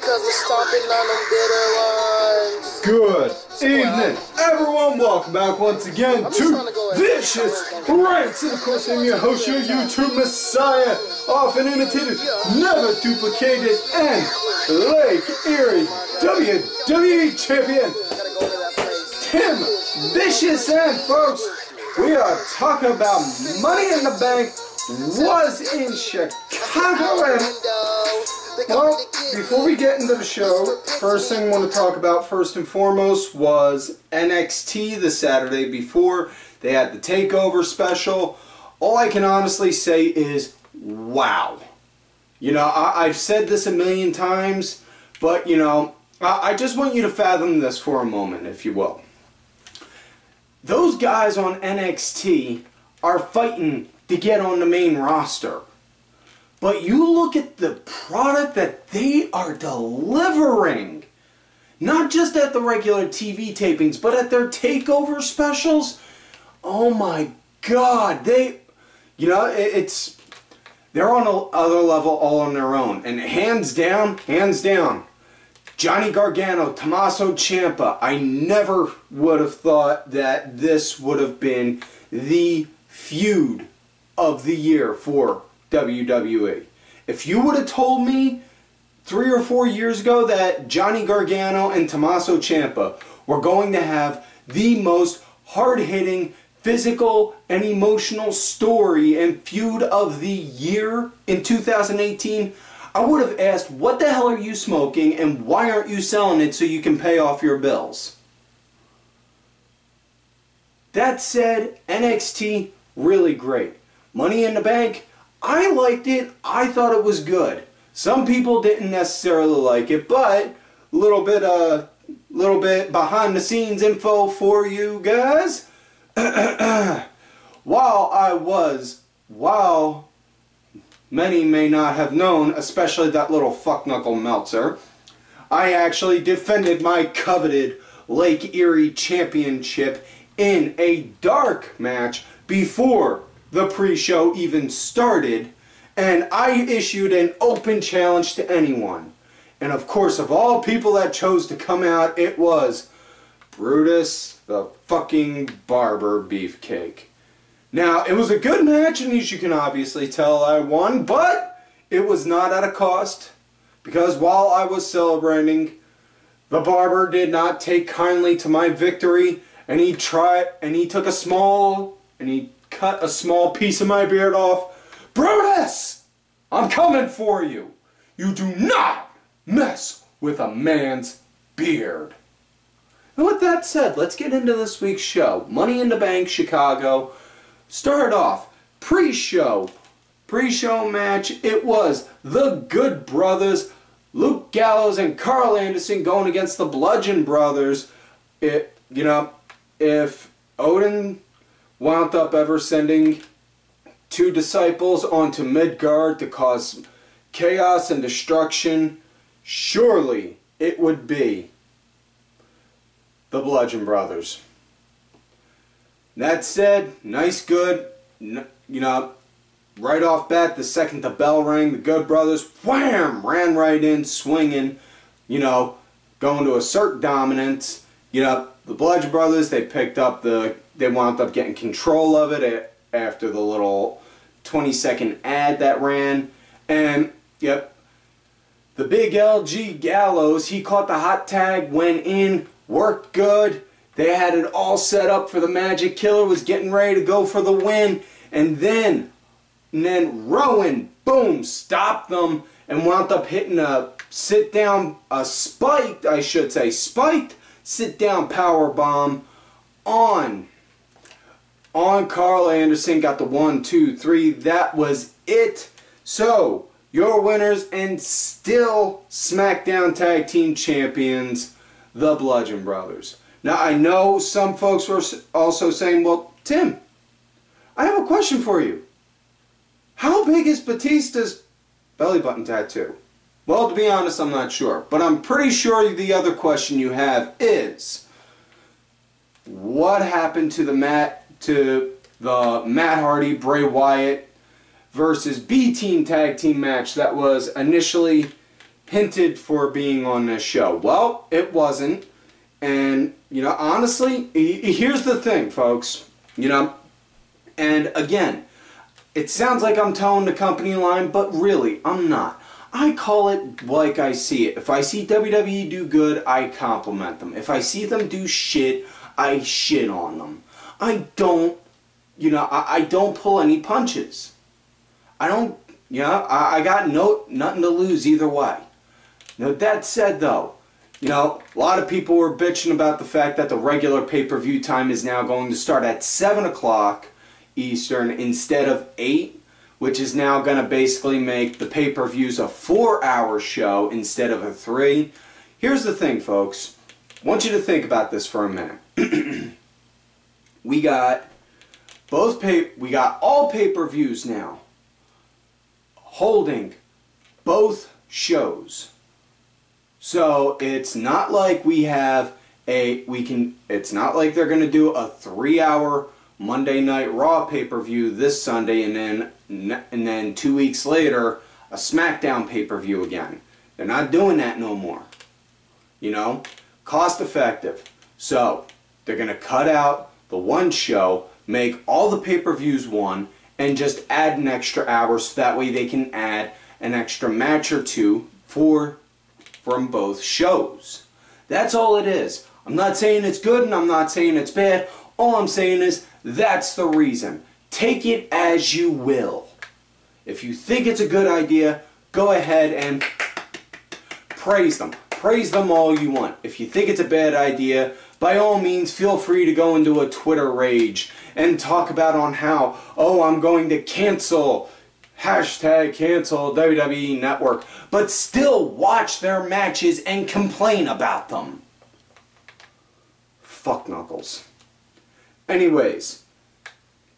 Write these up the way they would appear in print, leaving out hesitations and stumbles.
Cause we're stomping on them bitter ones. Good evening, everyone. Welcome back once again to Vicious Ranks. And of course, I'm your host, your YouTube Messiah, often imitated, never duplicated, and Lake Erie WWE Champion, Tim Vicious. And folks, we are talking about Money in the Bank was in Chicago. And well, before we get into the show, first thing I want to talk about first and foremost was NXT the Saturday before. They had the TakeOver special. All I can honestly say is, wow. You know, I've said this a million times, but, you know, I just want you to fathom this for a moment, if you will. Those guys on NXT are fighting to get on the main roster. But you look at the product that they are delivering. Not just at the regular TV tapings, but at their takeover specials. Oh my God. They're on another level all on their own. And hands down, Johnny Gargano, Tommaso Ciampa, I never would have thought that this would have been the feud of the year for WWE. If you would have told me 3 or 4 years ago that Johnny Gargano and Tommaso Ciampa were going to have the most hard-hitting, physical, and emotional story and feud of the year in 2018, I would have asked, what the hell are you smoking and why aren't you selling it so you can pay off your bills? That said, NXT, really great. Money in the Bank, I liked it. I thought it was good. Some people didn't necessarily like it, but a little bit behind the scenes info for you guys. While many may not have known, especially that little fuckknuckle Meltzer, I actually defended my coveted Lake Erie Championship in a dark match before the pre-show even started, and I issued an open challenge to anyone. And of course, of all people that chose to come out, it was Brutus the fucking Barber Beefcake. Now, it was a good match, and as you can obviously tell, I won, but it was not at a cost, because while I was celebrating, the Barber did not take kindly to my victory, and he cut a small piece of my beard off. Brutus! I'm coming for you! You do not mess with a man's beard. And with that said, let's get into this week's show. Money in the Bank, Chicago. Start off, pre-show match. It was the Good Brothers, Luke Gallows and Karl Anderson going against the Bludgeon Brothers. If Odin wound up ever sending 2 disciples onto Midgard to cause chaos and destruction, surely it would be the Bludgeon Brothers. That said, nice, good, right off bat, the second the bell rang, the Good Brothers, wham, ran right in, swinging, going to assert dominance. The Bludgeon Brothers, they wound up getting control of it after the little 20-second ad that ran. And, yep, the big LG Gallows, he caught the hot tag, went in, worked good. They had it all set up for the Magic Killer, was getting ready to go for the win. And then Rowan, boom, stopped them and wound up hitting a spiked sit-down power bomb on Karl Anderson. Got the 1, 2, 3. That was it. So, your winners and still SmackDown Tag Team Champions, the Bludgeon Brothers. Now, I know some folks were also saying, well, Tim, I have a question for you. How big is Batista's belly button tattoo? Well, to be honest, I'm not sure. But I'm pretty sure the other question you have is, what happened to the Matt Hardy, Bray Wyatt versus B-Team tag team match that was initially hinted for being on this show. Well, it wasn't. And, you know, honestly, here's the thing, folks. You know, and again, it sounds like I'm telling the company line, but really, I'm not. I call it like I see it. If I see WWE do good, I compliment them. If I see them do shit, I shit on them. I don't, you know, I don't pull any punches. I don't, you know, I got nothing to lose either way. Now, that said, though, you know, a lot of people were bitching about the fact that the regular pay-per-view time is now going to start at 7 o'clock Eastern instead of 8, which is now going to basically make the pay-per-views a 4-hour show instead of a 3. Here's the thing, folks. I want you to think about this for a minute. We got all pay-per-views now holding both shows. So it's not like it's not like they're going to do a 3-hour Monday Night Raw pay-per-view this Sunday and then 2 weeks later a SmackDown pay-per-view again. They're not doing that no more. You know, cost effective. So they're going to cut out the one show, make all the pay-per-views one, and just add an extra hour so that way they can add an extra match or two from both shows. That's all it is. I'm not saying it's good and I'm not saying it's bad. All I'm saying is that's the reason. Take it as you will. If you think it's a good idea, go ahead and praise them. Praise them all you want. If you think it's a bad idea, by all means, feel free to go into a Twitter rage and talk about on how, oh, I'm going to cancel, #cancel WWE Network, but still watch their matches and complain about them. Fuck knuckles. Anyways,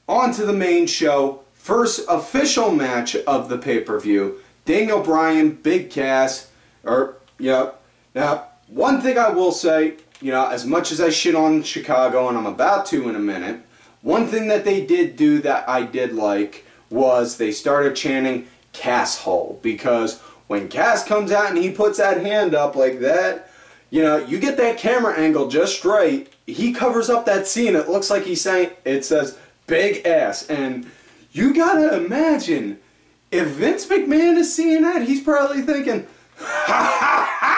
on to the main show. First official match of the pay-per-view. Daniel Bryan, Big Cass, now, one thing I will say, you know, as much as I shit on Chicago, and I'm about to in a minute, one thing that they did do that I did like was they started chanting Cass Hole, because when Cass comes out and he puts that hand up like that, you know, you get that camera angle just right, he covers up that scene, it looks like he's saying, it says big ass, and you gotta imagine, if Vince McMahon is seeing that, he's probably thinking, ha ha ha!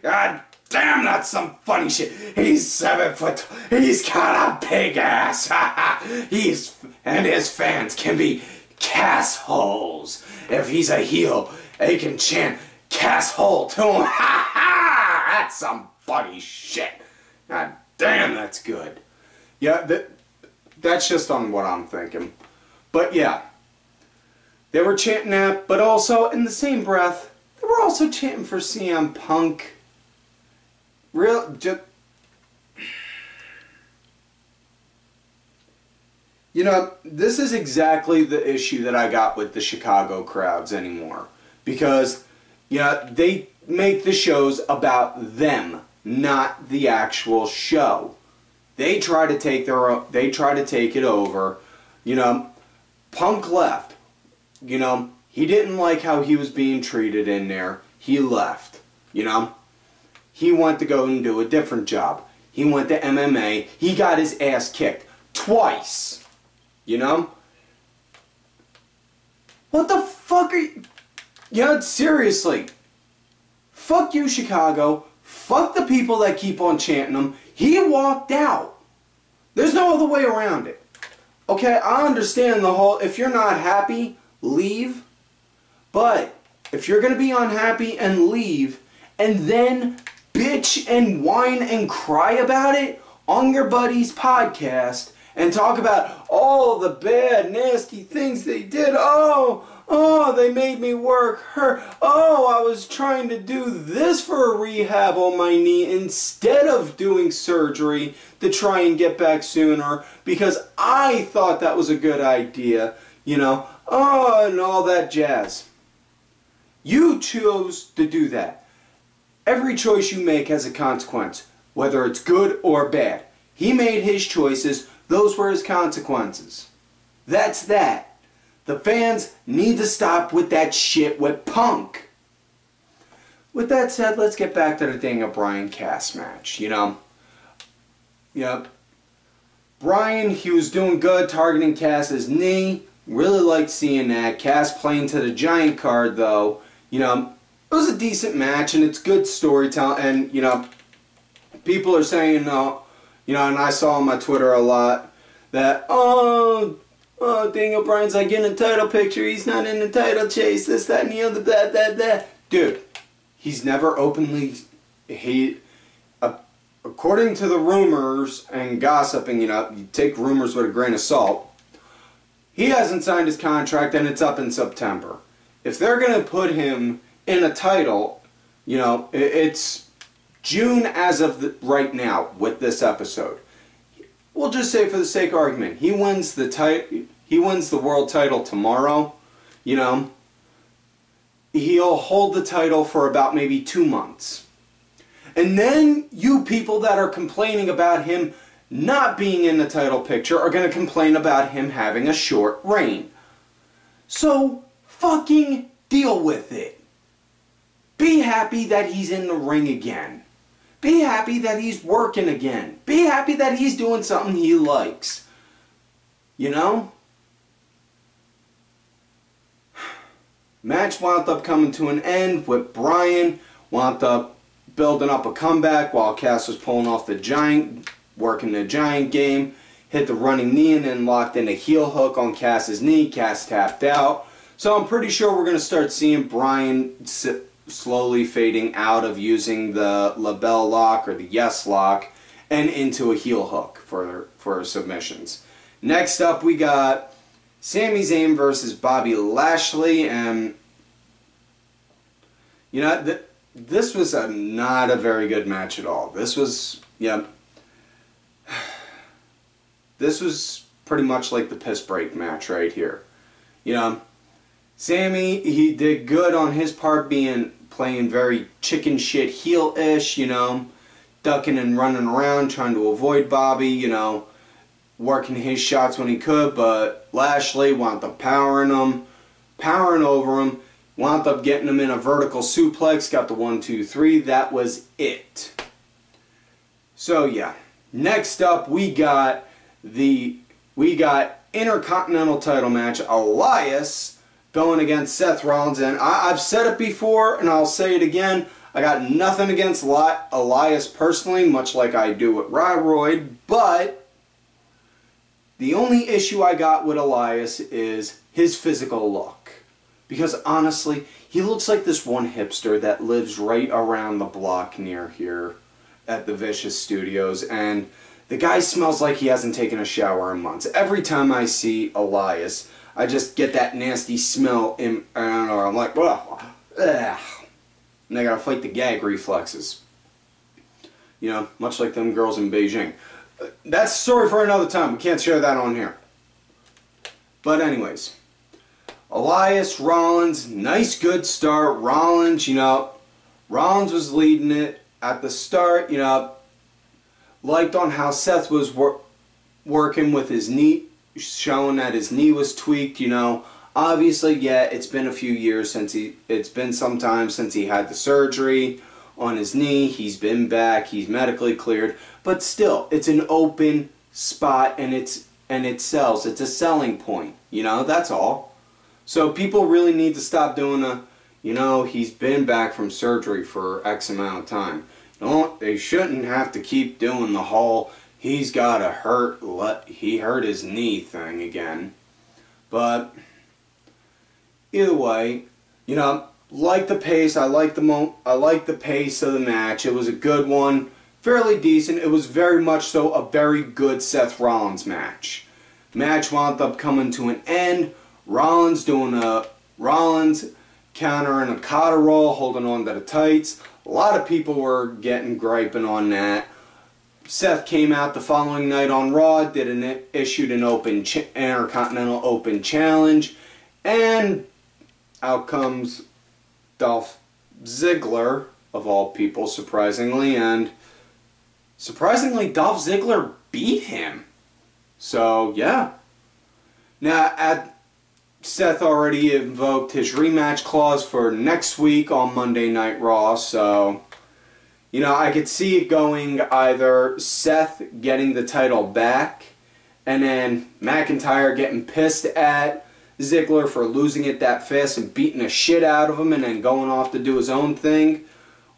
God damn, that's some funny shit. He's 7 foot. He's got a big ass. And his fans can be cassholes. If he's a heel, they can chant casshole to him. Ha ha! That's some funny shit. God damn, that's good. Yeah, that's just on what I'm thinking. But yeah, they were chanting that, but also in the same breath, they were also chanting for CM Punk. You know, this is exactly the issue that I got with the Chicago crowds anymore. Because, you know, they make the shows about them, not the actual show. They try to take it over. You know, Punk left. You know, he didn't like how he was being treated in there. He left. You know? He went to go and do a different job. He went to MMA. He got his ass kicked. Twice. You know? What the fuck are you... Yeah, seriously. Fuck you, Chicago. Fuck the people that keep on chanting him. He walked out. There's no other way around it. Okay, I understand the whole... If you're not happy, leave. But if you're going to be unhappy and leave, and then bitch and whine and cry about it on your buddy's podcast and talk about all the bad, nasty things they did. Oh, they made me work her. Oh, I was trying to do this for a rehab on my knee instead of doing surgery to try and get back sooner because I thought that was a good idea, you know. Oh, and all that jazz. You chose to do that. Every choice you make has a consequence, whether it's good or bad. He made his choices, those were his consequences. That's that. The fans need to stop with that shit with Punk. with that said, let's get back to the Daniel Bryan Cass match, you know. Yep. Bryan, he was doing good, targeting Cass's knee. Really liked seeing that. Cass playing to the Giant card, though. You know, it was a decent match, and it's good storytelling. And, you know, people are saying, you know, and I saw on my Twitter a lot, that, oh, Daniel Bryan's like in the title picture, he's not in the title chase, this, that, and the other, that. Dude, he's never openly, according to the rumors and gossiping, you know, you take rumors with a grain of salt, he hasn't signed his contract and it's up in September. If they're going to put him in a title, you know, it's June as of right now with this episode. We'll just say for the sake of argument, he wins the world title tomorrow, you know. He'll hold the title for about maybe 2 months. And then you people that are complaining about him not being in the title picture are going to complain about him having a short reign. So fucking deal with it. Be happy that he's in the ring again. Be happy that he's working again. Be happy that he's doing something he likes. You know? Match wound up coming to an end with Bryan wound up building up a comeback while Cass was pulling off the Giant, working the Giant game, hit the running knee and then locked in a heel hook on Cass's knee. Cass tapped out. So I'm pretty sure we're going to start seeing Bryan slowly fading out of using the LaBelle lock or the Yes lock and into a heel hook for submissions. Next up we got Sami Zayn versus Bobby Lashley, and you know, this was not a very good match at all. This was, yeah, this was pretty much like the piss break match right here. You know, Sami, he did good on his part, playing very chicken shit heel-ish, you know, ducking and running around, trying to avoid Bobby, you know, working his shots when he could, but Lashley wound up powering over him, wound up getting him in a vertical suplex, got the 1, 2, 3, that was it. So yeah, next up we got Intercontinental title match, Elias going against Seth Rollins, and I've said it before and I'll say it again, I got nothing against Elias personally, much like I do with Roode, but the only issue I got with Elias is his physical look. Because honestly, he looks like this one hipster that lives right around the block near here at the Vicious Studios, and the guy smells like he hasn't taken a shower in months. Every time I see Elias, I just get that nasty smell in, I don't know, I'm like, well, ugh. And I gotta fight the gag reflexes. You know, much like them girls in Beijing. That's a story for another time. We can't share that on here. But anyways, Elias, Rollins, nice good start. Rollins, you know, Rollins was leading it at the start, you know, liked on how Seth was working with his knee, showing that his knee was tweaked, you know. Obviously, yeah, it's been a few years since it's been some time since he had the surgery on his knee. He's been back, he's medically cleared, but still, it's an open spot and it sells. It's a selling point, you know, that's all. So people really need to stop doing you know, he's been back from surgery for X amount of time. No, they shouldn't have to keep doing the whole he hurt his knee thing again. But either way, you know, like the pace, I like the pace of the match. It was a good one, fairly decent. It was very much so a very good Seth Rollins match. Match wound up coming to an end. Rollins doing a counter and a Kata roll, holding on to the tights. A lot of people were griping on that. Seth came out the following night on Raw, issued an Intercontinental Open Challenge, and out comes Dolph Ziggler, of all people, surprisingly, and surprisingly Dolph Ziggler beat him. So, yeah. Now, Seth already invoked his rematch clause for next week on Monday Night Raw, so, you know, I could see it going either Seth getting the title back, and then McIntyre getting pissed at Ziggler for losing it that fast and beating the shit out of him and then going off to do his own thing.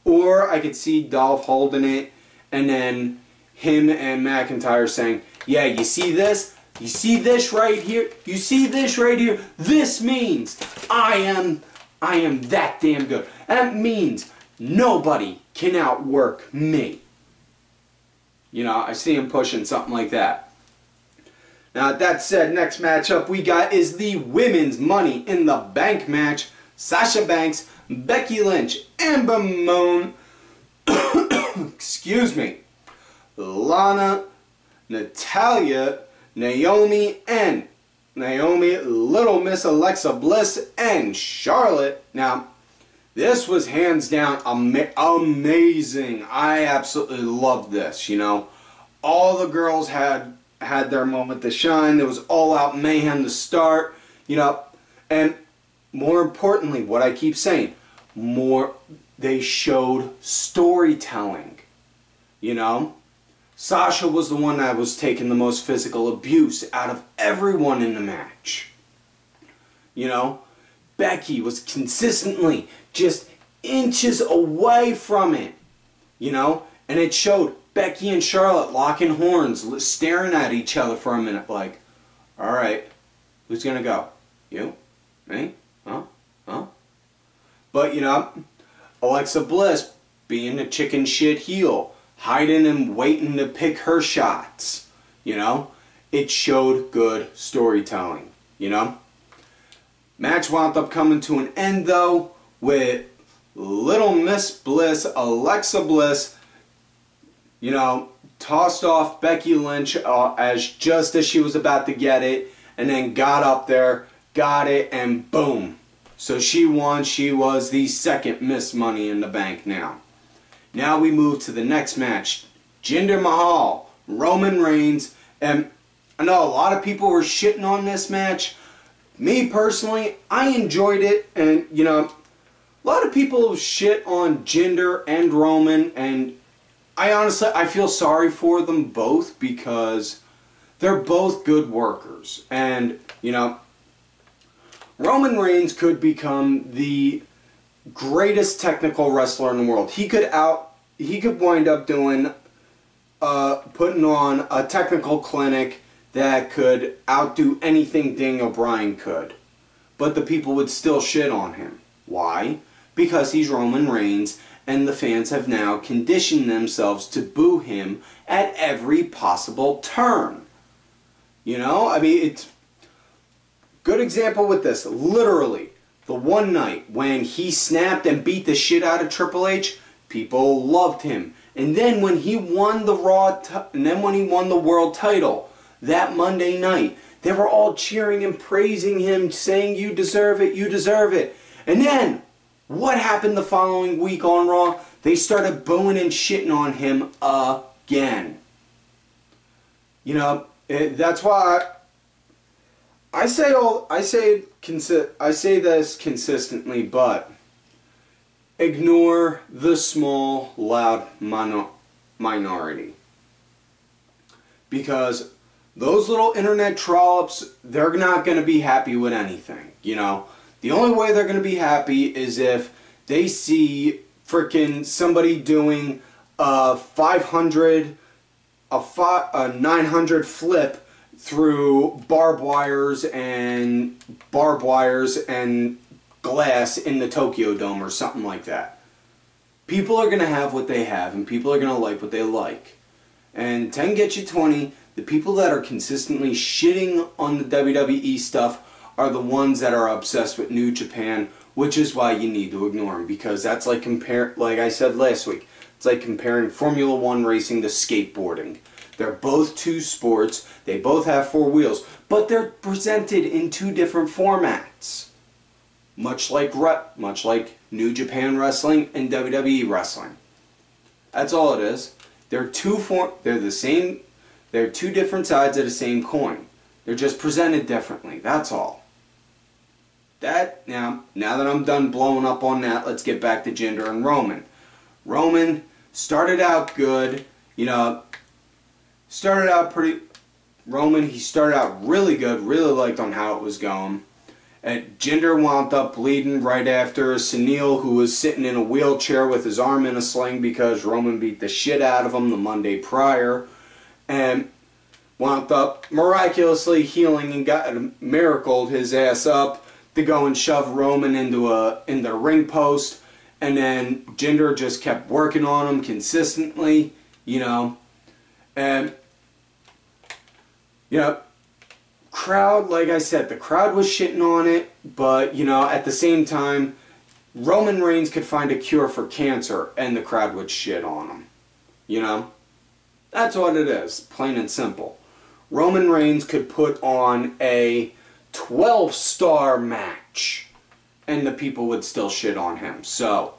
Or I could see Dolph holding it and then him and McIntyre saying, yeah, you see this? You see this right here? You see this right here? This means I am that damn good. That means nobody can outwork me. You know, I see him pushing something like that. Now, that said, next matchup we got is the Women's Money in the Bank match. Sasha Banks, Becky Lynch, Ember Moon, excuse me, Lana, Natayla, Naomi, Little Miss Alexa Bliss, and Charlotte. Now, this was hands down amazing. I absolutely loved this, you know. All the girls had their moment to shine. There was all-out mayhem to start, you know. And more importantly, what I keep saying, they showed storytelling, you know. Sasha was the one that was taking the most physical abuse out of everyone in the match. You know, Becky was consistently just inches away from it, you know, and it showed Becky and Charlotte locking horns, staring at each other for a minute like, all right, who's going to go? You? Me? Huh? But, you know, Alexa Bliss being a chicken shit heel, hiding and waiting to pick her shots, you know. It showed good storytelling, you know. Match wound up coming to an end, though, with Little Miss Bliss, Alexa Bliss, you know, tossed off Becky Lynch just as she was about to get it, and then got up there, got it, and boom. So she won. She was the second Miss Money in the Bank now. Now we move to the next match. Jinder Mahal, Roman Reigns, and I know a lot of people were shitting on this match. Me personally, I enjoyed it, and you know, a lot of people shit on Jinder and Roman, and I feel sorry for them both because they're both good workers, and you know, Roman Reigns could become the greatest technical wrestler in the world. He could wind up doing putting on a technical clinic that could outdo anything Daniel Bryan could. But the people would still shit on him. Why? Because he's Roman Reigns and the fans have now conditioned themselves to boo him at every possible turn. You know, I mean, it's good example with this. Literally, the one night when he snapped and beat the shit out of Triple H, people loved him. And then when he won the world title that Monday night, they were all cheering and praising him, saying, "You deserve it, you deserve it." And then, what happened the following week on Raw? They started booing and shitting on him again. You know, that's why I say this consistently, but ignore the small, loud minority. Because those little internet trollops, they're not going to be happy with anything, you know. The only way they're going to be happy is if they see frickin' somebody doing a 900 flip through barbed wires and glass in the Tokyo Dome or something like that. People are going to have what they have, and people are going to like what they like. And 10 get you 20, the people that are consistently shitting on the WWE stuff are the ones that are obsessed with New Japan, which is why you need to ignore them, because that's like like I said last week, it's like comparing Formula 1 racing to skateboarding. They're both two sports, they both have four wheels, but they're presented in two different formats. Much like New Japan Wrestling and WWE Wrestling. That's all it is. They're two different sides of the same coin. They're just presented differently, that's all. now that I'm done blowing up on that, let's get back to Jinder and Roman. Roman started out good, you know, started out he started out really good, really liked on how it was going. And Jinder wound up bleeding right after Sunil, who was sitting in a wheelchair with his arm in a sling because Roman beat the shit out of him the Monday prior. And wound up miraculously healing and got miracled his ass up to go and shove Roman into the ring post. And then Jinder just kept working on him consistently, you know. And, you know, crowd, like I said, the crowd was shitting on it, but, you know, at the same time, Roman Reigns could find a cure for cancer, and the crowd would shit on him. You know? That's what it is, plain and simple. Roman Reigns could put on a 12-star match, and the people would still shit on him. So,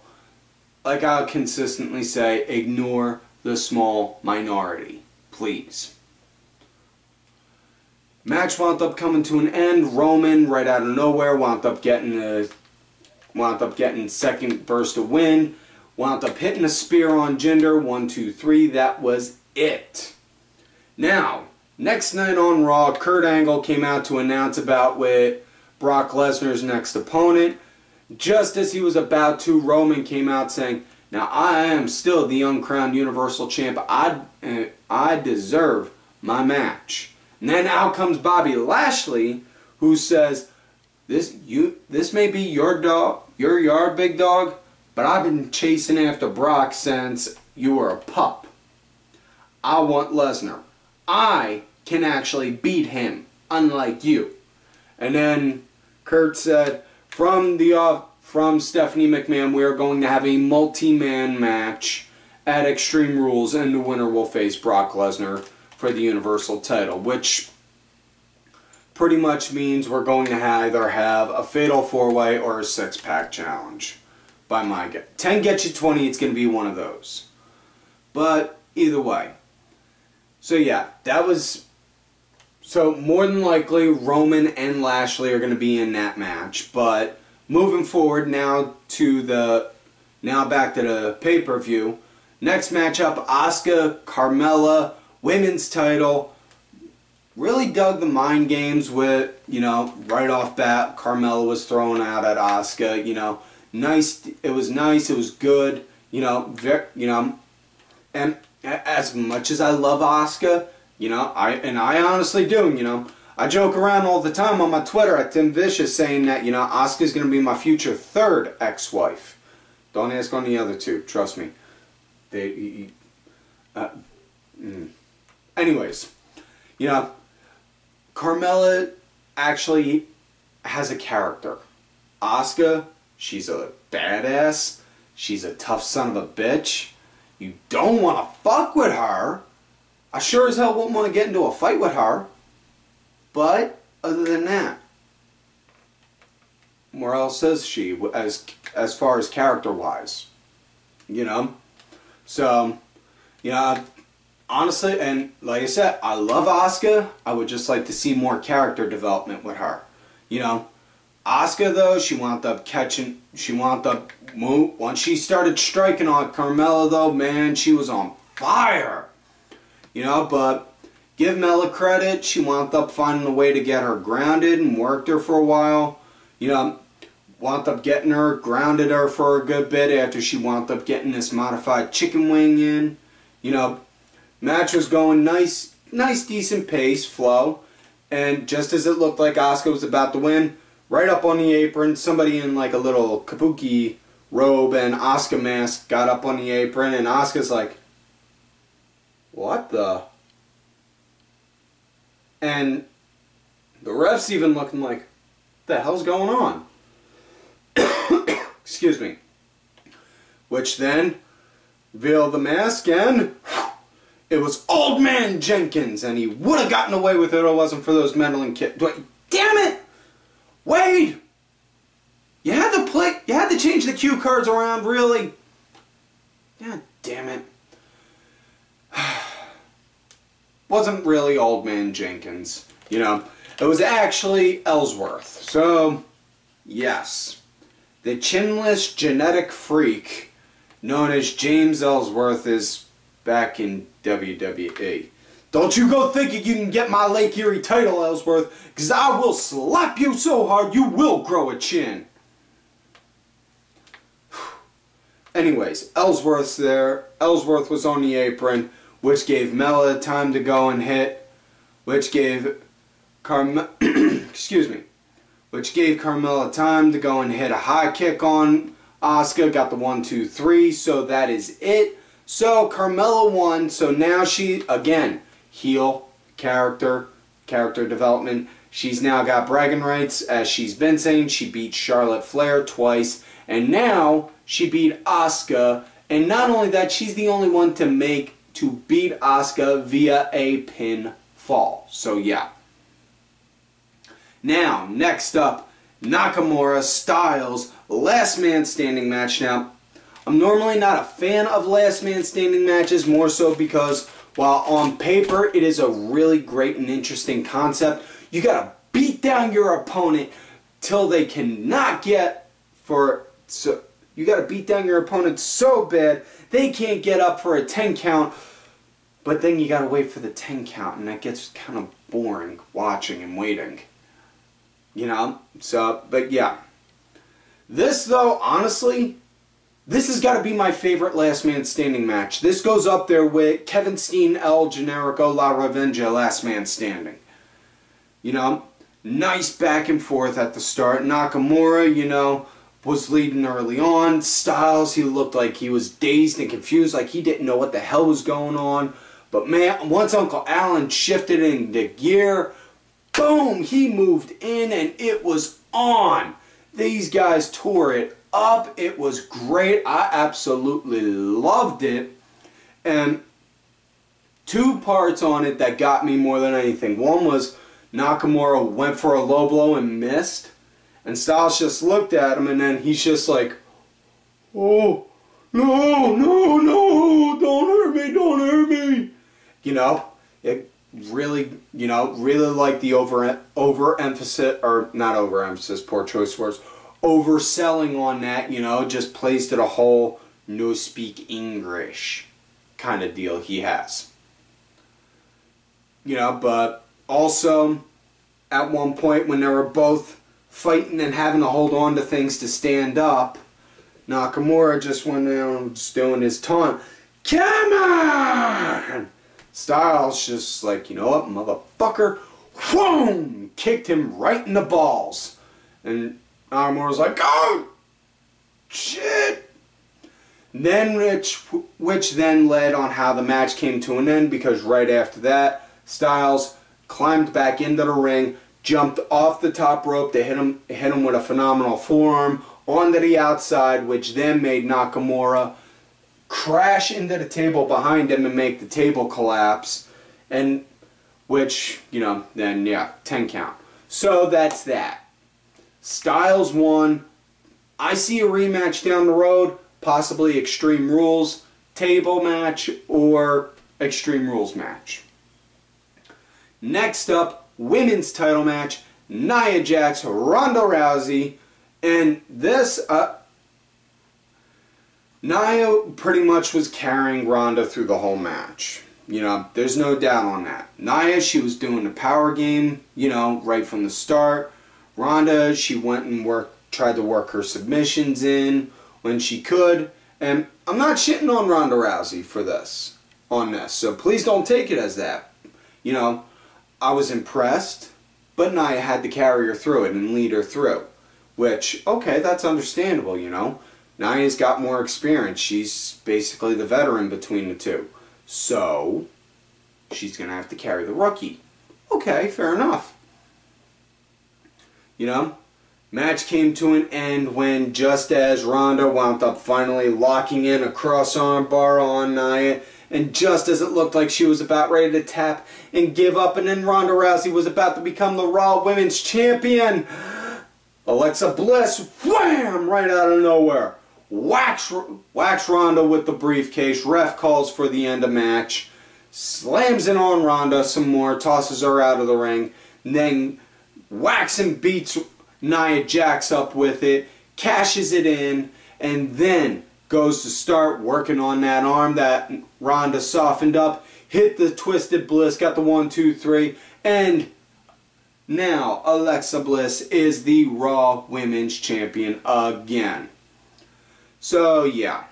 like I'll consistently say, ignore the small minority, please. Match wound up coming to an end. Roman, right out of nowhere, wound up getting second burst of wind. Wound up hitting a spear on Jinder. 1, 2, 3. That was it. Now, next night on Raw, Kurt Angle came out to announce about with Brock Lesnar's next opponent. Just as he was about to, Roman came out saying, "Now I am still the uncrowned Universal Champ. I deserve my match." And then out comes Bobby Lashley, who says, This may be your dog, your yard, big dog, but I've been chasing after Brock since you were a pup. I want Lesnar. I can actually beat him, unlike you." And then Kurt said, from Stephanie McMahon, we are going to have a multi-man match at Extreme Rules, and the winner will face Brock Lesnar for the Universal title, which pretty much means we're going to either have a Fatal 4-Way or a 6-pack challenge. By my guess. 10 gets you 20, it's going to be one of those. But either way. So yeah, so more than likely Roman and Lashley are going to be in that match. But moving forward now back to the pay-per-view. Next matchup, Asuka, Carmella, women's title. Really dug the mind games with, you know, right off bat, Carmella was thrown out at Asuka, you know. It was good, you know, and as much as I love Asuka, you know, I honestly do, you know. I joke around all the time on my Twitter at Tim Vicious saying that, you know, Asuka's going to be my future third ex-wife. Don't ask on the other two, trust me. Anyways, you know, Carmella actually has a character. Asuka, she's a badass. She's a tough son of a bitch. You don't want to fuck with her. I sure as hell wouldn't want to get into a fight with her. But other than that, where else is she as far as character-wise? You know? So, you know, honestly, and like I said, I love Asuka. I would just like to see more character development with her. You know, Asuka though, once she started striking on Carmella though, man, she was on fire. You know, but give Mella credit, she wound up finding a way to get her grounded and worked her for a while. You know, wound up getting her, grounded her for a good bit after she wound up getting this modified chicken wing in. You know, match was going nice, decent pace, flow. And just as it looked like Asuka was about to win, right up on the apron, somebody in like a little kabuki robe and Asuka mask got up on the apron, and Asuka's like, "What the?" And the ref's even looking like, "What the hell's going on?" Excuse me. Which then revealed the mask, and it was Old Man Jenkins, and he would have gotten away with it if it wasn't for those meddling kids. Damn it! Wade! You had to change the cue cards around, really? God damn it. Wasn't really Old Man Jenkins, you know. It was actually Ellsworth. So, Yes. The chinless genetic freak known as James Ellsworth is back in WWE. Don't you go thinking you can get my Lake Erie title, Ellsworth, because I will slap you so hard you will grow a chin. Anyways, Ellsworth's there. Ellsworth was on the apron, which gave Mella time to go and hit, which gave which gave Carmella time to go and hit a high kick on Asuka. Got the 1, 2, 3, so that is it. So Carmella won, so now she, again, heel, character development. She's now got bragging rights, as she's been saying. She beat Charlotte Flair twice, and now she beat Asuka. And not only that, she's the only one to beat Asuka via a pinfall. So yeah. Now, next up, Nakamura Styles last man standing match. Now, I'm normally not a fan of last man standing matches, more so because while on paper it is a really great and interesting concept, you gotta beat down your opponent till they cannot get you gotta beat down your opponent so bad they can't get up for a 10 count, but then you gotta wait for the 10 count, and that gets kind of boring watching and waiting. You know? So, but yeah. This though, honestly, this has got to be my favorite last man standing match. This goes up there with Kevin Steen, El Generico, La Revenja, last man standing. You know, nice back and forth at the start. Nakamura, you know, was leading early on. Styles, he looked like he was dazed and confused, like he didn't know what the hell was going on. But man, once Uncle Alan shifted into gear, boom, he moved in and it was on. These guys tore it up. It was great. I absolutely loved it. And two parts on it that got me more than anything. One was Nakamura went for a low blow and missed. And Styles just looked at him, and then he's just like, oh, no, no, no, don't hurt me, don't hurt me. You know, it really, you know, really like the overemphasis, or not overemphasis, poor choice of words, overselling on that, you know, just plays to the whole no speak English kind of deal he has. You know, but also at one point when they were both fighting and having to hold on to things to stand up, Nakamura just went down just doing his taunt. Come on! Styles just like, you know what, motherfucker, whoom, kicked him right in the balls. And Nakamura was like, oh, shit. Then which then led on how the match came to an end, because right after that, Styles climbed back into the ring, jumped off the top rope to hit him with a phenomenal forearm onto the outside, which then made Nakamura crash into the table behind him and make the table collapse, and which, you know, then yeah, 10 count. So that's that. Styles won. I see a rematch down the road, possibly Extreme Rules table match or Extreme Rules match. Next up, women's title match, Nia Jax, Ronda Rousey, and this, Nia pretty much was carrying Ronda through the whole match. You know, there's no doubt on that. Nia, she was doing the power game, you know, right from the start. Ronda, she went and tried to work her submissions in when she could. And I'm not shitting on Ronda Rousey for this, so please don't take it as that. You know, I was impressed, but Nia had to carry her through it and lead her through. Which, okay, that's understandable, you know. Nia's got more experience. She's basically the veteran between the two. So, she's going to have to carry the rookie. Okay, fair enough. You know, match came to an end when, just as Ronda wound up finally locking in a cross-arm bar on Nia, and just as it looked like she was about ready to tap and give up, and then Ronda Rousey was about to become the Raw Women's Champion, Alexa Bliss, wham, right out of nowhere, whacks Ronda with the briefcase. Ref calls for the end of match, slams it on Ronda some more, tosses her out of the ring, and then whacks and beats Nia jacks up with it, cashes it in, and then goes to start working on that arm that Ronda softened up, hit the twisted Bliss, got the 1, 2, 3, and now Alexa Bliss is the Raw Women's Champion again. So yeah,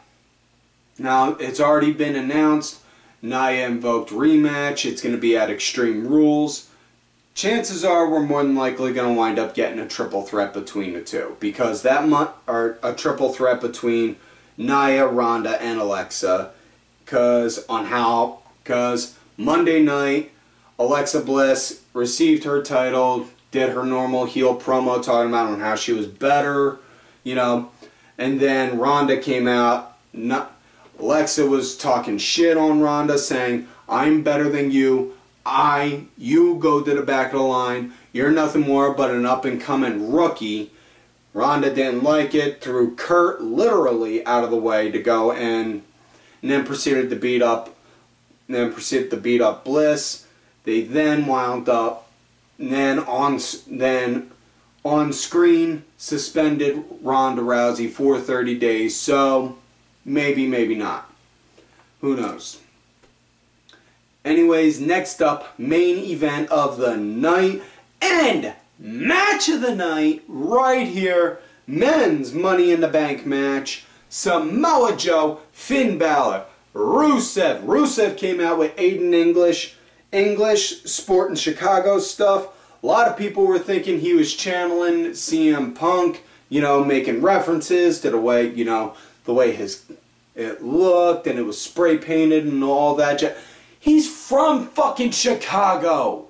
now it's already been announced. Nia invoked rematch. It's going to be at Extreme Rules. Chances are we're more than likely going to wind up getting a triple threat between the two, because or a triple threat between Nia, Ronda, and Alexa. Because Monday night, Alexa Bliss received her title, did her normal heel promo talking about on how she was better, you know, and then Ronda came out. Alexa was talking shit on Ronda, saying, "I'm better than you. You go to the back of the line. You're nothing more but an up-and-coming rookie." Ronda didn't like it, threw Kurt literally out of the way to go, and then proceeded to beat up Bliss. They then wound up, then on screen suspended Ronda Rousey for 30 days. So maybe, maybe not. Who knows? Anyways, next up, main event of the night and match of the night right here. Men's Money in the Bank match. Samoa Joe, Finn Balor, Rusev. Rusev came out with Aiden English, sporting Chicago stuff. A lot of people were thinking he was channeling CM Punk, you know, making references to the way, you know, the way it looked, and it was spray painted and all that. He's from fucking Chicago.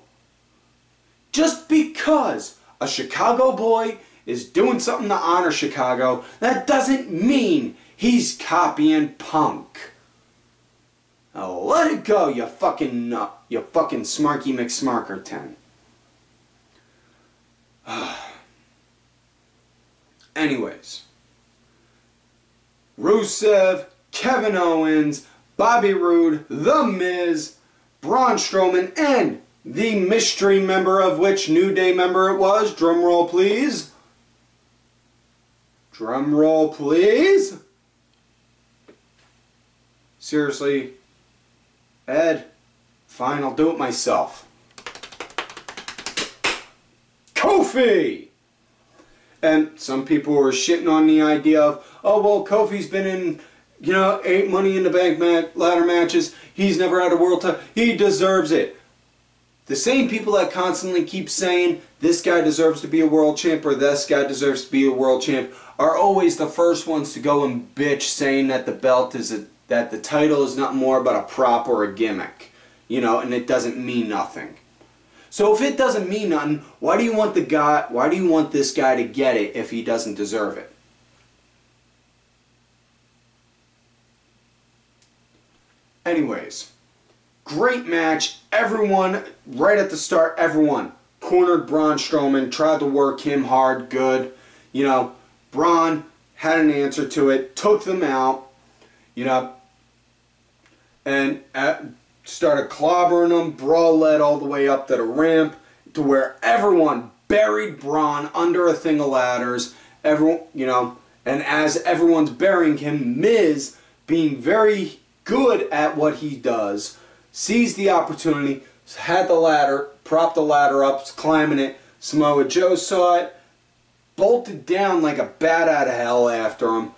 Just because a Chicago boy is doing something to honor Chicago, that doesn't mean he's copying Punk. Now let it go, you fucking Smarky McSmarkerton. Anyways, Rusev, Kevin Owens, Bobby Roode, The Miz, Braun Strowman, and the mystery member, of which New Day member it was. Drum roll, please. Drum roll, please. Seriously, Ed, fine, I'll do it myself. Kofi! And some people were shitting on the idea of, oh, well, Kofi's been in, you know, 8 Money in the Bank ladder matches. He's never had a world title. He deserves it. The same people that constantly keep saying, this guy deserves to be a world champ, or this guy deserves to be a world champ, are always the first ones to go and bitch, saying that that the title is not more but a prop or a gimmick, you know, and it doesn't mean nothing. So if it doesn't mean nothing, why do you want this guy to get it if he doesn't deserve it? Anyways, great match. Everyone, right at the start, everyone cornered Braun Strowman, tried to work him hard, good. You know, Braun had an answer to it, took them out, you know, and started clobbering them. Brawl led all the way up to the ramp, to where everyone buried Braun under a thing of ladders. Everyone, you know, and as everyone's burying him, Miz, being very good at what he does, sees the opportunity, had the ladder, propped the ladder up, climbing it. Samoa Joe saw it, bolted down like a bat out of hell after him,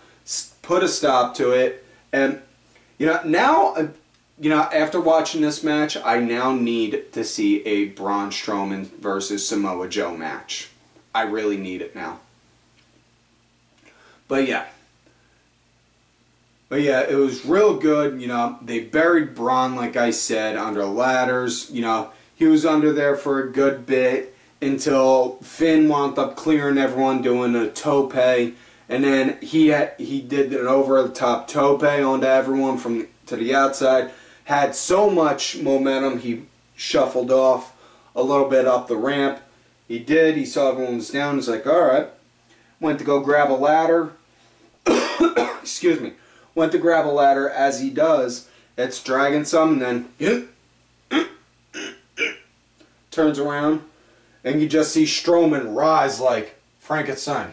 put a stop to it, and you know, now, you know, after watching this match, I now need to see a Braun Strowman versus Samoa Joe match. I really need it now. But yeah, it was real good. You know, they buried Braun, like I said, under ladders. You know, he was under there for a good bit until Finn wound up clearing everyone, doing a tope, and then he did an over-the-top tope onto everyone to the outside. Had so much momentum, he shuffled off a little bit up the ramp. He saw everyone was down. He's like, alright. Went to go grab a ladder. Excuse me. Went to grab a ladder, as he does. It's dragging some, and then turns around, and you just see Strowman rise like Frankenstein.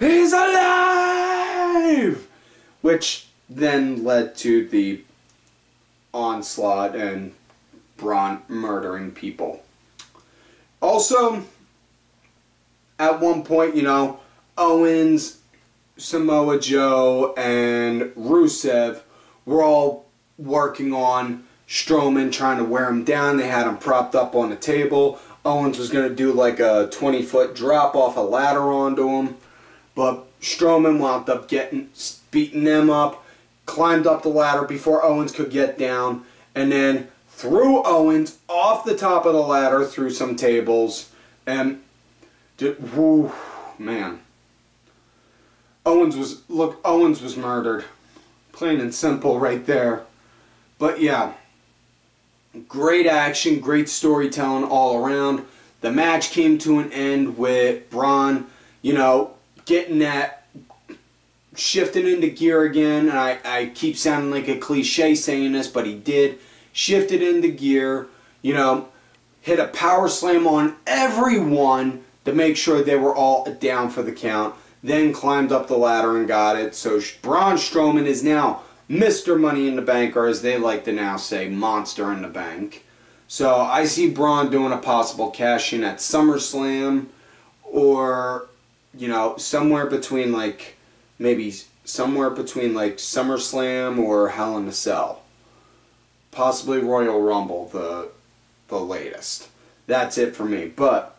He's alive! Which then led to the onslaught and Braun murdering people. Also, at one point, you know, Owens, Samoa Joe, and Rusev were all working on Strowman, trying to wear him down. They had him propped up on the table. Owens was going to do like a 20-foot drop off a ladder onto him. But Strowman wound up beating them up, climbed up the ladder before Owens could get down, and then threw Owens off the top of the ladder through some tables. And, whoo, man. Owens was murdered. Plain and simple right there. But yeah, great action, great storytelling all around. The match came to an end with Braun, you know, getting that, shifting into gear again. And I keep sounding like a cliche saying this, but he did. Shifted into gear, you know, hit a power slam on everyone to make sure they were all down for the count. Then climbed up the ladder and got it. So Braun Strowman is now Mr. Money in the Bank, or as they like to now say, Monster in the Bank. So I see Braun doing a possible cash-in at SummerSlam, or, you know, somewhere between like, maybe somewhere between like SummerSlam or Hell in a Cell. Possibly Royal Rumble, the latest. That's it for me. But,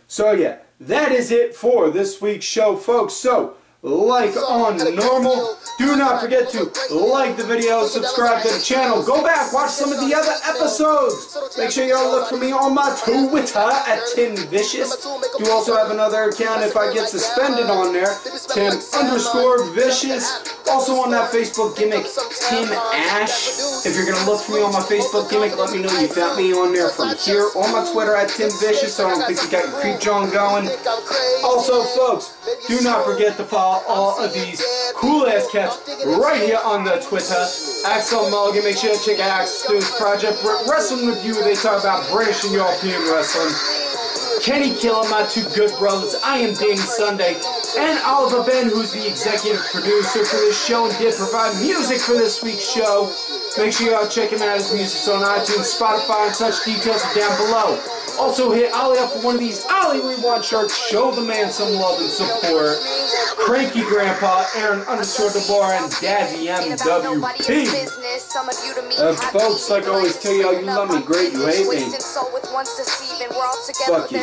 so yeah, that is it for this week's show, folks. So, like on normal, do not forget to like the video, subscribe to the channel, go back, watch some of the other episodes. Make sure y'all look for me on my Twitter at TimVicious. Do also have another account if I get suspended on there, Tim_Vicious. Also on that Facebook gimmick, Tim Ash. If you're going to look for me on my Facebook gimmick, let me know you found me on there from here. On my Twitter at TimVicious, so I don't think you got your creep John going. Also, folks, do not forget to follow all of these cool-ass cats right here on the Twitter. Axel Mulligan, make sure to check out Axel's Project Wrestling Review, where they talk about British and European wrestling. Kenny Killer, my two good brothers. I am Danny Sunday. And Oliver Ben, who's the executive producer for this show and did provide music for this week's show. Make sure y'all check him out. His music's on iTunes, Spotify, and such. Details are down below. Also hit Ollie up for one of these Ollie Rewind shirts. Show the man some love and support. Cranky Grandpa, Aaron_DeBar, and Daddy MWP. Folks, like I always tell y'all, you love me great, you hate me. Fuck you.